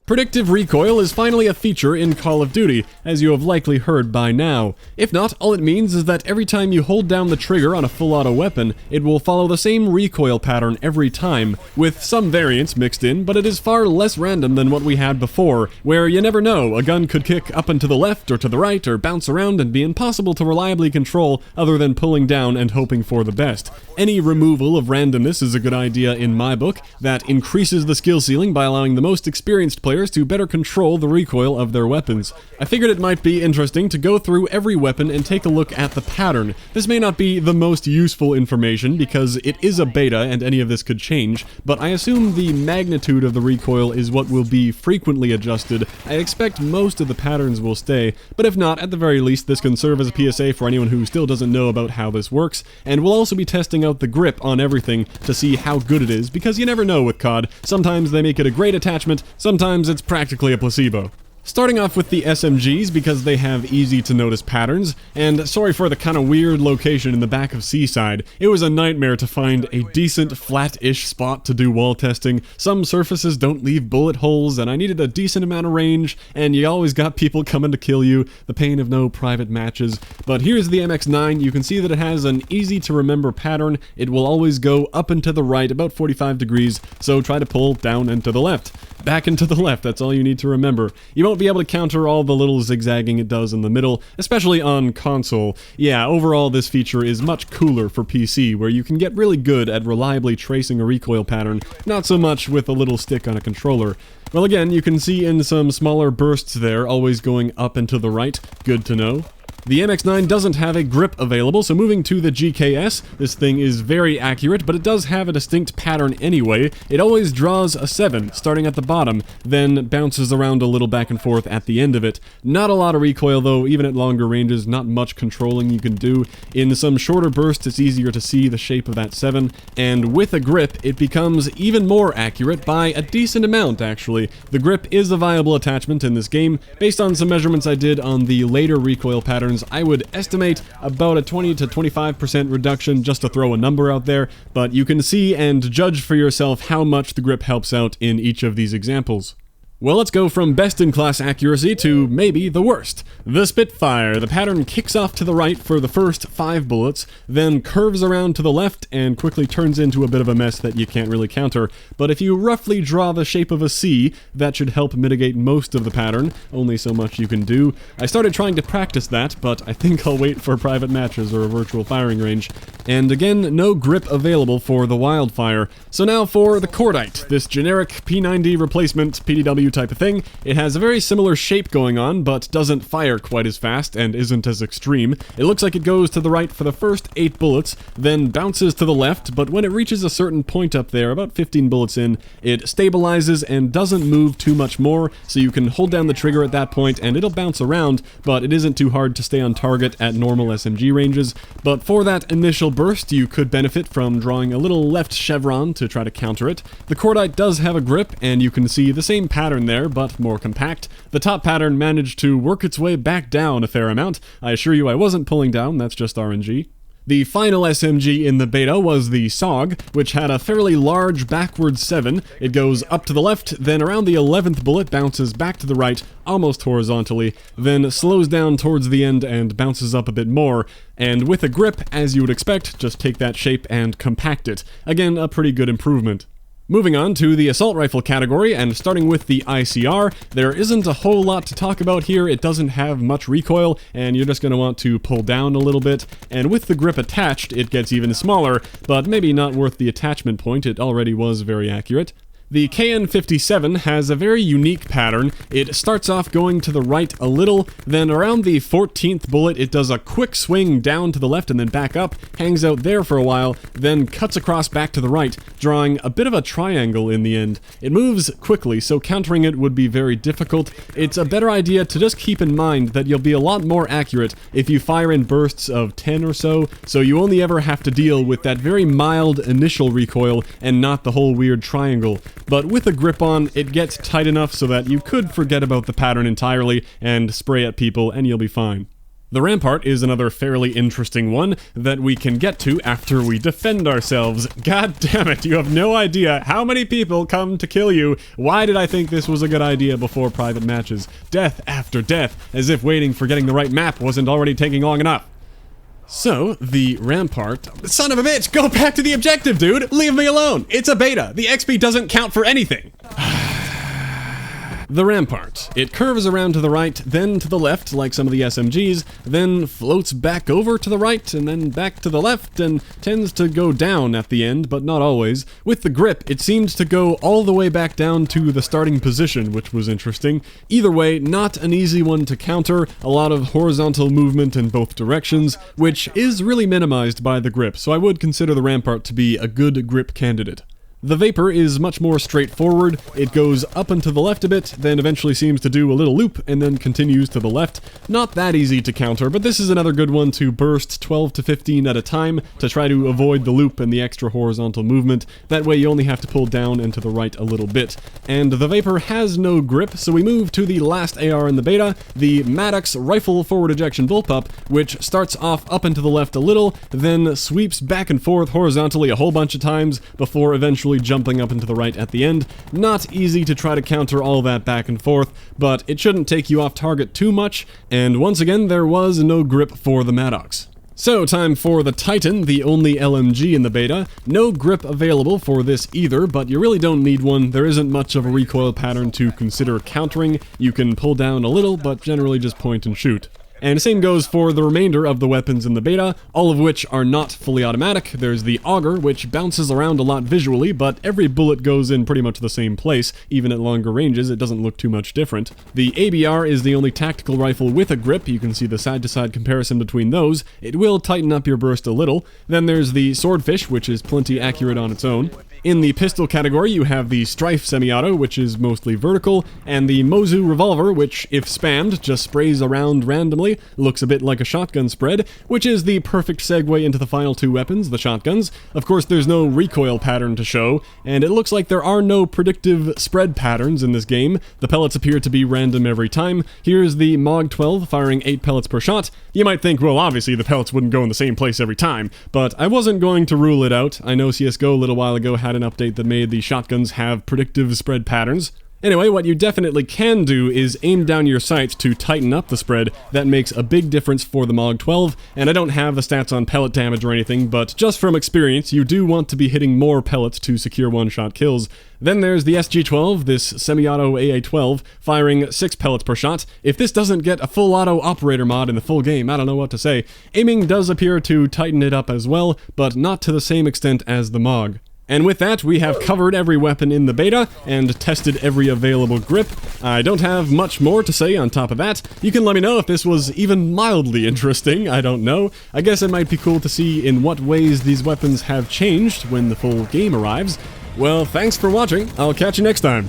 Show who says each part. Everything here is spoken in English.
Speaker 1: Predictive Recoil is finally a feature in Call of Duty, as you have likely heard by now. If not, all it means is that every time you hold down the trigger on a full auto weapon, it will follow the same recoil pattern every time, with some variance mixed in, but it is far less random than what we had before, where you never know, a gun could kick up and to the left or to the right or bounce around and be impossible to reliably control other than pulling down and hoping for the best. Any removal of randomness is a good idea in my book. That increases the skill ceiling by allowing the most experienced players to better control the recoil of their weapons. I figured it might be interesting to go through every weapon and take a look at the pattern. This may not be the most useful information because it is a beta and any of this could change, but I assume the magnitude of the recoil is what will be frequently adjusted. I expect most of the patterns will stay, but if not, at the very least this can serve as a PSA for anyone who still doesn't know about how this works, and we'll also be testing out the grip on everything to see how good it is, because you never know with COD. Sometimes they make it a great attachment, sometimes it's practically a placebo. Starting off with the SMGs because they have easy to notice patterns, and sorry for the kind of weird location in the back of Seaside. It was a nightmare to find a decent flat-ish spot to do wall testing. Some surfaces don't leave bullet holes, and I needed a decent amount of range, and you always got people coming to kill you, the pain of no private matches. But here's the MX-9, you can see that it has an easy to remember pattern. It will always go up and to the right about 45 degrees, so try to pull down and to the left. Back and to the left, that's all you need to remember. You won't be able to counter all the little zigzagging it does in the middle, especially on console. Yeah, overall this feature is much cooler for PC, where you can get really good at reliably tracing a recoil pattern, not so much with a little stick on a controller. Well, again, you can see in some smaller bursts there, always going up and to the right. Good to know. The MX-9 doesn't have a grip available, so moving to the GKS, this thing is very accurate, but it does have a distinct pattern anyway. It always draws a 7, starting at the bottom, then bounces around a little back and forth at the end of it. Not a lot of recoil though, even at longer ranges, not much controlling you can do. In some shorter bursts, it's easier to see the shape of that 7, and with a grip, it becomes even more accurate by a decent amount, actually. The grip is a viable attachment in this game. Based on some measurements I did on the later recoil patterns, I would estimate about a 20 to 25% reduction, just to throw a number out there, but you can see and judge for yourself how much the grip helps out in each of these examples. Well, let's go from best-in-class accuracy to maybe the worst. The Spitfire. The pattern kicks off to the right for the first 5 bullets, then curves around to the left and quickly turns into a bit of a mess that you can't really counter. But if you roughly draw the shape of a C, that should help mitigate most of the pattern. Only so much you can do. I started trying to practice that, but I think I'll wait for private matches or a virtual firing range. And again, no grip available for the Wildfire. So now for the Cordite, this generic P90 replacement PDW type of thing. It has a very similar shape going on, but doesn't fire quite as fast and isn't as extreme. It looks like it goes to the right for the first 8 bullets, then bounces to the left, but when it reaches a certain point up there, about 15 bullets in, it stabilizes and doesn't move too much more, so you can hold down the trigger at that point and it'll bounce around, but it isn't too hard to stay on target at normal SMG ranges. But for that initial burst, you could benefit from drawing a little left chevron to try to counter it. The Cordite does have a grip, and you can see the same pattern there, but more compact. The top pattern managed to work its way back down a fair amount. I assure you I wasn't pulling down, that's just RNG. The final SMG in the beta was the Saug, which had a fairly large backward 7. It goes up to the left, then around the 11th bullet bounces back to the right, almost horizontally, then slows down towards the end and bounces up a bit more. And with a grip, as you would expect, just take that shape and compact it. Again, a pretty good improvement. Moving on to the assault rifle category, and starting with the ICR, there isn't a whole lot to talk about here. It doesn't have much recoil, and you're just going to want to pull down a little bit. And with the grip attached, it gets even smaller, but maybe not worth the attachment point. It already was very accurate. The KN-57 has a very unique pattern. It starts off going to the right a little, then around the 14th bullet it does a quick swing down to the left and then back up, hangs out there for a while, then cuts across back to the right, drawing a bit of a triangle in the end. It moves quickly, so countering it would be very difficult. It's a better idea to just keep in mind that you'll be a lot more accurate if you fire in bursts of 10 or so you only ever have to deal with that very mild initial recoil and not the whole weird triangle. But with a grip on, it gets tight enough so that you could forget about the pattern entirely and spray at people and you'll be fine. The Rampart is another fairly interesting one that we can get to after we defend ourselves. God damn it, you have no idea how many people come to kill you. Why did I think this was a good idea before private matches? Death after death, as if waiting for getting the right map wasn't already taking long enough. So, the Rampart... Son of a bitch, go back to the objective, dude! Leave me alone! It's a beta! The XP doesn't count for anything! The Rampart. It curves around to the right, then to the left, like some of the SMGs, then floats back over to the right, and then back to the left, and tends to go down at the end, but not always. With the grip, it seemed to go all the way back down to the starting position, which was interesting. Either way, not an easy one to counter, a lot of horizontal movement in both directions, which is really minimized by the grip, so I would consider the Rampart to be a good grip candidate. The Vapr is much more straightforward. It goes up and to the left a bit, then eventually seems to do a little loop, and then continues to the left. Not that easy to counter, but this is another good one to burst 12 to 15 at a time to try to avoid the loop and the extra horizontal movement. That way you only have to pull down and to the right a little bit. And the Vapr has no grip, so we move to the last AR in the beta, the Maddox Rifle Forward Ejection Bullpup, which starts off up and to the left a little, then sweeps back and forth horizontally a whole bunch of times before eventually jumping up into the right at the end. Not easy to try to counter all that back and forth, but it shouldn't take you off target too much, and once again there was no grip for the Maddox. So, time for the Titan, the only LMG in the beta. No grip available for this either, but you really don't need one. There isn't much of a recoil pattern to consider countering. You can pull down a little, but generally just point and shoot. And same goes for the remainder of the weapons in the beta, all of which are not fully automatic. There's the Auger, which bounces around a lot visually, but every bullet goes in pretty much the same place. Even at longer ranges, it doesn't look too much different. The ABR is the only tactical rifle with a grip. You can see the side-to-side comparison between those. It will tighten up your burst a little. Then there's the Swordfish, which is plenty accurate on its own. In the pistol category, you have the Strife semi-auto, which is mostly vertical, and the Mozu revolver, which, if spammed, just sprays around randomly, looks a bit like a shotgun spread, which is the perfect segue into the final two weapons, the shotguns. Of course, there's no recoil pattern to show, and it looks like there are no predictive spread patterns in this game. The pellets appear to be random every time. Here's the MOG 12 firing 8 pellets per shot. You might think, well, obviously the pellets wouldn't go in the same place every time, but I wasn't going to rule it out. I know CSGO a little while ago had an update that made the shotguns have predictive spread patterns. Anyway, what you definitely can do is aim down your sights to tighten up the spread. That makes a big difference for the MOG 12, and I don't have the stats on pellet damage or anything, but just from experience, you do want to be hitting more pellets to secure one-shot kills. Then there's the SG-12, this semi-auto AA-12, firing 6 pellets per shot. If this doesn't get a full auto operator mod in the full game, I don't know what to say. Aiming does appear to tighten it up as well, but not to the same extent as the MOG. And with that, we have covered every weapon in the beta, and tested every available grip. I don't have much more to say on top of that. You can let me know if this was even mildly interesting, I don't know. I guess it might be cool to see in what ways these weapons have changed when the full game arrives. Well, thanks for watching, I'll catch you next time.